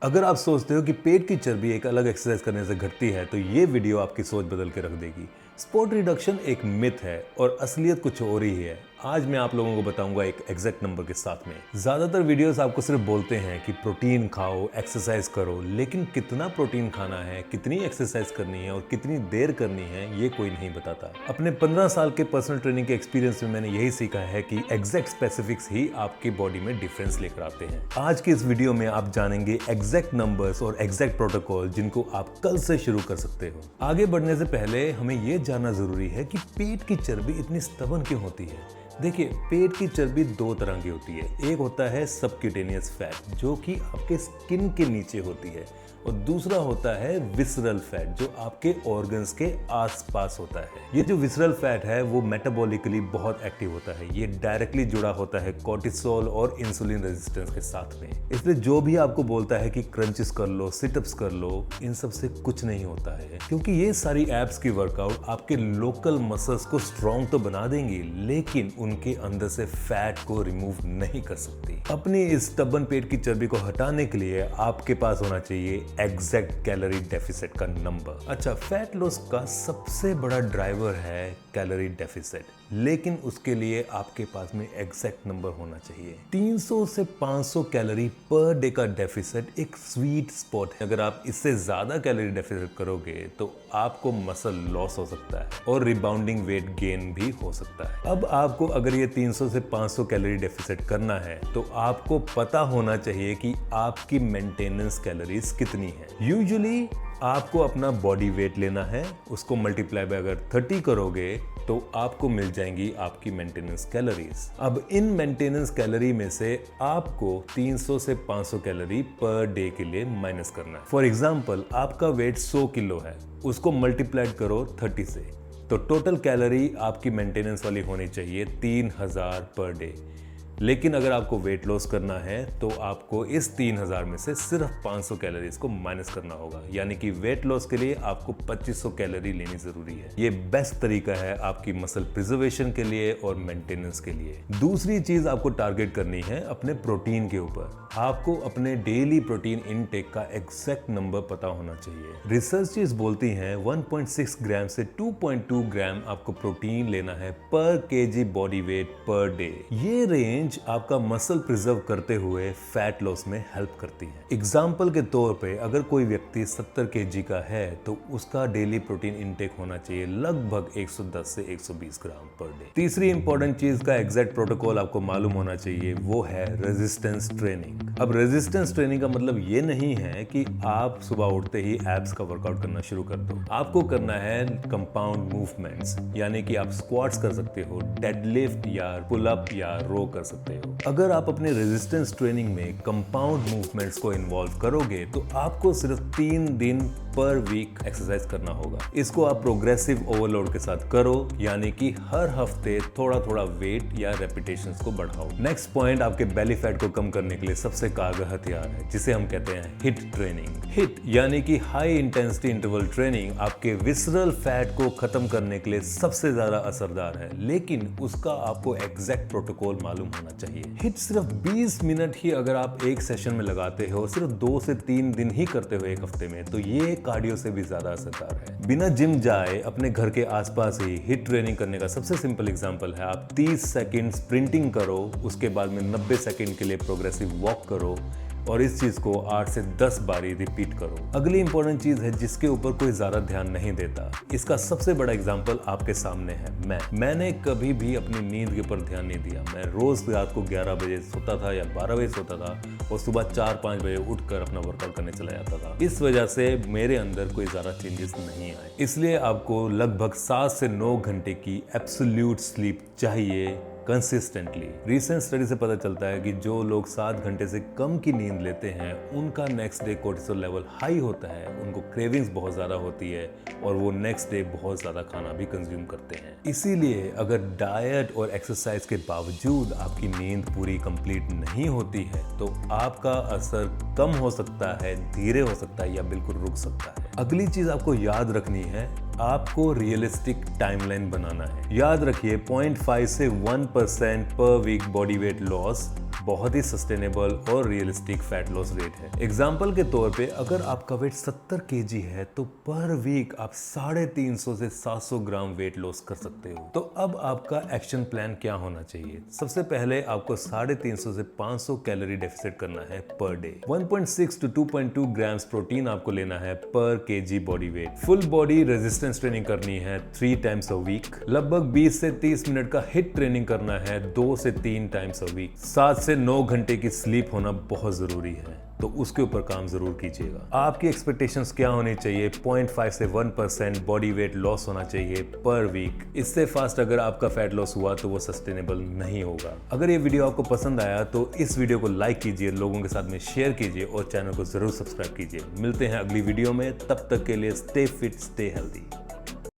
अगर आप सोचते हो कि पेट की चर्बी एक अलग एक्सरसाइज करने से घटती है तो ये वीडियो आपकी सोच बदल के रख देगी। स्पोर्ट रिडक्शन एक मिथ है और असलियत कुछ और ही है। आज मैं आप लोगों को बताऊंगा एक एग्जैक्ट नंबर के साथ में। ज्यादातर वीडियोस आपको सिर्फ बोलते हैं कि प्रोटीन खाओ, एक्सरसाइज करो, लेकिन कितना प्रोटीन खाना है, कितनी एक्सरसाइज करनी है और कितनी देर करनी है ये कोई नहीं बताता। अपने 15 साल के पर्सनल ट्रेनिंग के एक्सपीरियंस में मैंने यही सीखा है कि एग्जैक्ट स्पेसिफिक्स ही आपकी बॉडी में डिफरेंस लेकर आते हैं। आज के इस वीडियो में आप जानेंगे एग्जैक्ट नंबर्स और एग्जैक्ट प्रोटोकॉल जिनको आप कल से शुरू कर सकते हो। आगे बढ़ने से पहले हमें यह जानना जरूरी है कि पेट की चर्बी इतनी स्टबर्न क्यों होती है। देखिए, पेट की चर्बी दो तरह की होती है। एक होता है सबक्यूटेनियस फैट जो कि आपके स्किन के नीचे होती है, और दूसरा होता है विसरल फैट जो आपके ऑर्गन्स के आसपास होता है। ये जो विसरल फैट है वो मेटाबॉलिकली बहुत एक्टिव होता है। ये डायरेक्टली जुड़ा होता है कोर्टिसोल और इंसुलिन रेजिस्टेंस के साथ में। इसलिए जो भी आपको बोलता है कि क्रंचेस कर लो, सिटअप्स कर लो, इन सब से कुछ नहीं होता है, क्योंकि ये सारी एब्स की वर्कआउट आपके लोकल मसल्स को स्ट्रॉन्ग तो बना देंगी, लेकिन उनके अंदर से फैट को रिमूव नहीं कर सकती। अपनी इस स्टबर्न पेट की चर्बी को हटाने के लिए आपके पास होना चाहिए एग्जैक्ट कैलोरी डेफिसिट का नंबर। अच्छा, फैट लॉस का सबसे बड़ा ड्राइवर है कैलोरी डेफिसिट, लेकिन उसके लिए आपके पास में एग्जैक्ट नंबर होना चाहिए। 300 से 500 कैलोरी पर डे का डेफिसिट एक स्वीट स्पॉट है। अगर आप इससे ज्यादा कैलोरी डेफिसिट करोगे तो आपको मसल लॉस हो सकता है और रिबाउंडिंग वेट गेन भी हो सकता है। अब आपको अगर ये 300 से 500 कैलोरी डेफिसिट करना है तो आपको पता होना चाहिए कि आपकी मेंटेनेंस कैलोरीज कितनी है। यूजुअली आपको अपना बॉडी वेट लेना है, उसको मल्टीप्लाई बाय अगर 30 करोगे तो आपको मिल जाएंगी आपकी मेंटेनेंस कैलोरीज। अब इन मेंटेनेंस कैलोरी में से आपको 300 से 500 कैलोरी पर डे के लिए माइनस करना है। फॉर एग्जांपल, आपका वेट 100 किलो है, उसको मल्टीप्लाइड करो 30 से, तो टोटल कैलोरी आपकी मेंटेनेंस वाली होनी चाहिए 3000 पर डे। लेकिन अगर आपको वेट लॉस करना है तो आपको इस 3000 में से सिर्फ 500 कैलोरीज को माइनस करना होगा, यानी कि वेट लॉस के लिए आपको 2500 कैलोरी लेनी जरूरी है। ये बेस्ट तरीका है आपकी मसल प्रिजर्वेशन के लिए और मेंटेनेंस के लिए। दूसरी चीज आपको टारगेट करनी है अपने प्रोटीन के ऊपर। आपको अपने डेली प्रोटीन इनटेक का एग्जैक्ट नंबर पता होना चाहिए। रिसर्चेस बोलती हैं 1.6 ग्राम से 2.2 ग्राम आपको प्रोटीन लेना है पर KG body weight per day. ये रेंज आपका मसल प्रिजर्व करते हुए फैट लॉस में हेल्प करती है। एग्जाम्पल के तौर पे अगर कोई व्यक्ति 70 केजी का है तो उसका डेली प्रोटीन इनटेक होना चाहिए लगभग 110 से 120 ग्राम पर डे। तीसरी इंपॉर्टेंट चीज का एग्जैक्ट प्रोटोकॉल आपको मालूम होना चाहिए, वो है रेजिस्टेंस ट्रेनिंग। अब रेजिस्टेंस ट्रेनिंग का मतलब ये नहीं है कि आप सुबह उठते ही एब्स का वर्कआउट करना शुरू कर दो। आपको करना है कंपाउंड मूवमेंट्स, यानी कि आप स्क्वाट्स कर सकते हो, डेडलिफ्ट या पुल अप या रो कर सकते हो। अगर आप अपने रेजिस्टेंस ट्रेनिंग में कंपाउंड मूवमेंट्स को इन्वॉल्व करोगे तो आपको सिर्फ 3 दिन पर वीक एक्सरसाइज करना होगा। इसको आप प्रोग्रेसिव ओवरलोड के साथ करो, यानी कि हर हफ्ते थोड़ा थोड़ा वेट या रेपिटेशंस को बढ़ाओ। नेक्स्ट पॉइंट आपके बेली फैट को कम करने के लिए सबसे कारगर हथियार है, जिसे हम कहते हैं हिट ट्रेनिंग। हिट यानी कि हाई इंटेंसिटी इंटरवल ट्रेनिंग आपके विसरल फैट को खत्म करने के लिए सबसे ज्यादा असरदार है, लेकिन उसका आपको एग्जैक्ट प्रोटोकॉल मालूम होना चाहिए। हिट सिर्फ 20 मिनट ही अगर आप एक सेशन में लगाते हो, सिर्फ 2 से 3 दिन ही करते हो एक हफ्ते में, तो ये कार्डियो से भी ज्यादा असरदार है। बिना जिम जाए अपने घर के आसपास ही हिट ट्रेनिंग करने का सबसे सिंपल एग्जांपल है, आप 30 सेकंड स्प्रिंटिंग करो, उसके बाद में 90 सेकंड के लिए प्रोग्रेसिव वॉक करो और इस चीज को 8 से 10 बारी रिपीट करो। अगली इंपॉर्टेंट चीज है जिसके ऊपर कोई ज्यादा ध्यान नहीं देता, इसका सबसे बड़ा एग्जांपल आपके सामने है। मैंने कभी भी अपनी नींद के ऊपर ध्यान नहीं दिया। मैं रोज रात को 11 बजे सोता था या 12 बजे सोता था और सुबह 4-5 बजे उठकर अपना वर्कआउट करने चला जाता था। इस वजह से मेरे अंदर कोई ज्यादा चेंजेस नहीं आए। इसलिए आपको लगभग 7 से 9 घंटे की एब्सोल्यूट स्लीप चाहिए कंसिस्टेंटली। रिसेंट स्टडी से पता चलता है कि जो लोग 7 घंटे से कम की नींद लेते हैं उनका next day cortisol level high होता है, उनको क्रेविंग्स बहुत ज़्यादा होती है और वो नेक्स्ट डे बहुत ज़्यादा खाना भी कंज्यूम करते हैं। इसीलिए अगर डाइट और एक्सरसाइज के बावजूद आपकी नींद पूरी कंप्लीट नहीं होती है तो आपका असर कम हो सकता है, धीरे हो सकता है या बिल्कुल रुक सकता है। अगली चीज़ आपको याद रखनी है, आपको रियलिस्टिक टाइमलाइन बनाना है। याद रखिए 0.5 से 1% पर वीक बॉडी वेट लॉस बहुत ही सस्टेनेबल और रियलिस्टिक फैट लॉस रेट है। एग्जाम्पल के तौर पे अगर आपका वेट 70 kg है तो पर वीक आप 350 से 700 ग्राम वेट लॉस कर सकते हो। तो अब आपका एक्शन प्लान क्या होना चाहिए? सबसे पहले आपको 350 से 500 कैलोरी डेफिसिट करना है per day. 1.6 to 2.2 grams protein आपको लेना है पर KG body weight. Full body resistance training करनी है 3 टाइम्स अ वीक। लगभग 20 से 30 मिनट का हिट ट्रेनिंग करना है 2 से 3 टाइम्स अ वीक। 7 से 9 घंटे की स्लीप होना बहुत जरूरी है, तो उसके ऊपर काम जरूर कीजिएगा। आपकी एक्सपेक्टेशंस क्या होनी चाहिए? 0.5 से 1% बॉडी वेट लॉस होना चाहिए पर वीक। इससे फास्ट अगर आपका फैट लॉस हुआ तो वो सस्टेनेबल नहीं होगा। अगर ये वीडियो आपको पसंद आया तो इस वीडियो को लाइक कीजिए, लोगों के साथ में शेयर कीजिए और चैनल को जरूर सब्सक्राइब कीजिए। मिलते हैं अगली वीडियो में, तब तक के लिए स्टे फिट, स्टे हेल्दी।